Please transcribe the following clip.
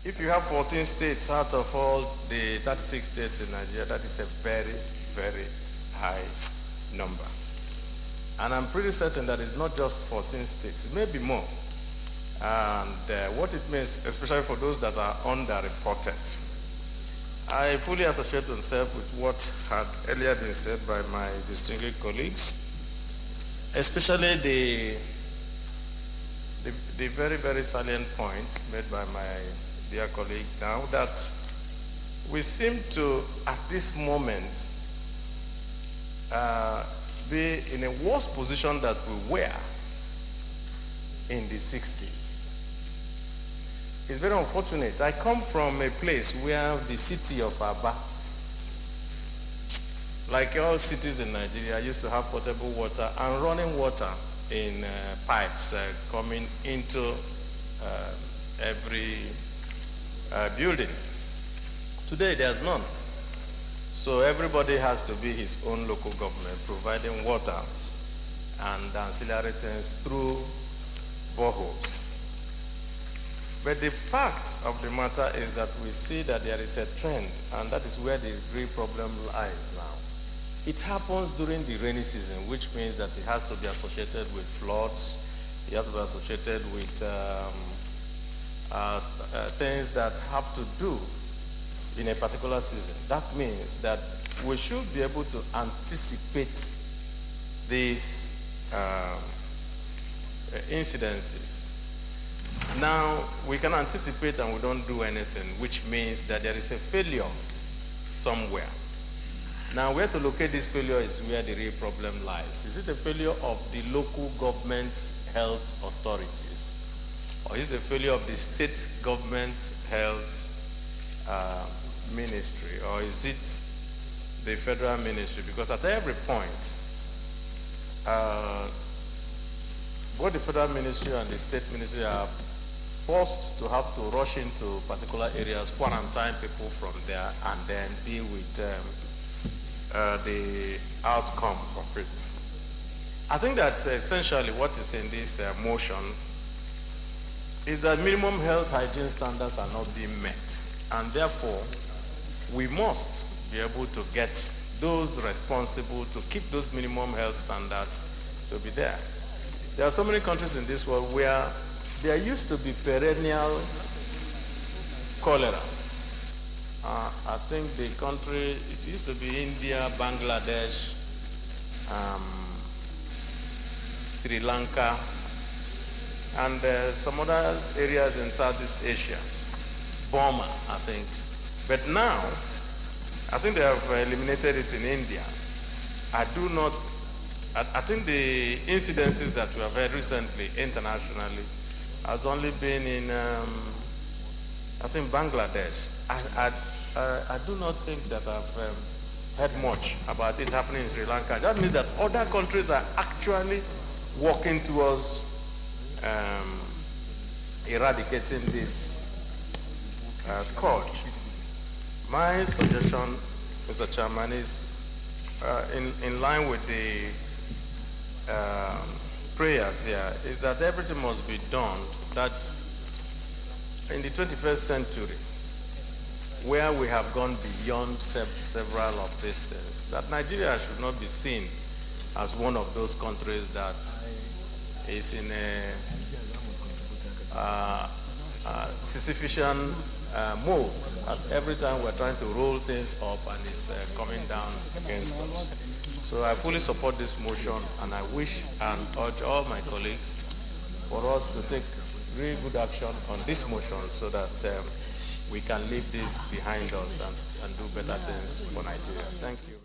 If you have 14 states out of all the 36 states in Nigeria, that is a very, very high number. And I'm pretty certain that it's not just 14 states, it may be more. And what it means, especially for those that are underreported, I fully associate myself with what had earlier been said by my distinguished colleagues, especially the very, very salient point made by my dear colleague now, that we seem to, at this moment, be in a worse position that we were in the 60s. It's very unfortunate. I come from a place where the city of Aba, like all cities in Nigeria, used to have potable water and running water in pipes coming into every building. Today, there's none. So everybody has to be his own local government, providing water and ancillary things through boreholes. But the fact of the matter is that we see that there is a trend, and that is where the real problem lies now. It happens during the rainy season, which means that it has to be associated with floods, it has to be associated with things that have to do in a particular season. That means that we should be able to anticipate these incidences. Now, we can anticipate and we don't do anything, which means that there is a failure somewhere. Now, where to locate this failure is where the real problem lies. Is it a failure of the local government health authorities? Or is it a failure of the state government health ministry? Or is it the federal ministry? Because at every point, both the federal ministry and the state ministry are forced to have to rush into particular areas, quarantine people from there, and then deal with the outcome of it. I think that essentially what is in this motion is that minimum health hygiene standards are not being met, and therefore we must be able to get those responsible to keep those minimum health standards to be there. There are so many countries in this world where there used to be perennial cholera. I think the country, it used to be India, Bangladesh, Sri Lanka, and some other areas in Southeast Asia, Burma, I think. But now, I think they have eliminated it in India. I think the incidences that we have had recently internationally has only been in, I think, Bangladesh. I do not think that I've heard much about it happening in Sri Lanka. That means that other countries are actually working towards eradicating this scourge. My suggestion, Mr. Chairman, is in line with the prayers here, is that everything must be done that in the 21st century, where we have gone beyond several of these things, that Nigeria should not be seen as one of those countries that is in a Sisyphean mode. Every time we're trying to roll things up and it's coming down against us. So I fully support this motion, and I wish and urge all my colleagues for us to take really good action on this motion so that we can leave this behind us and do better things for Nigeria. Thank you.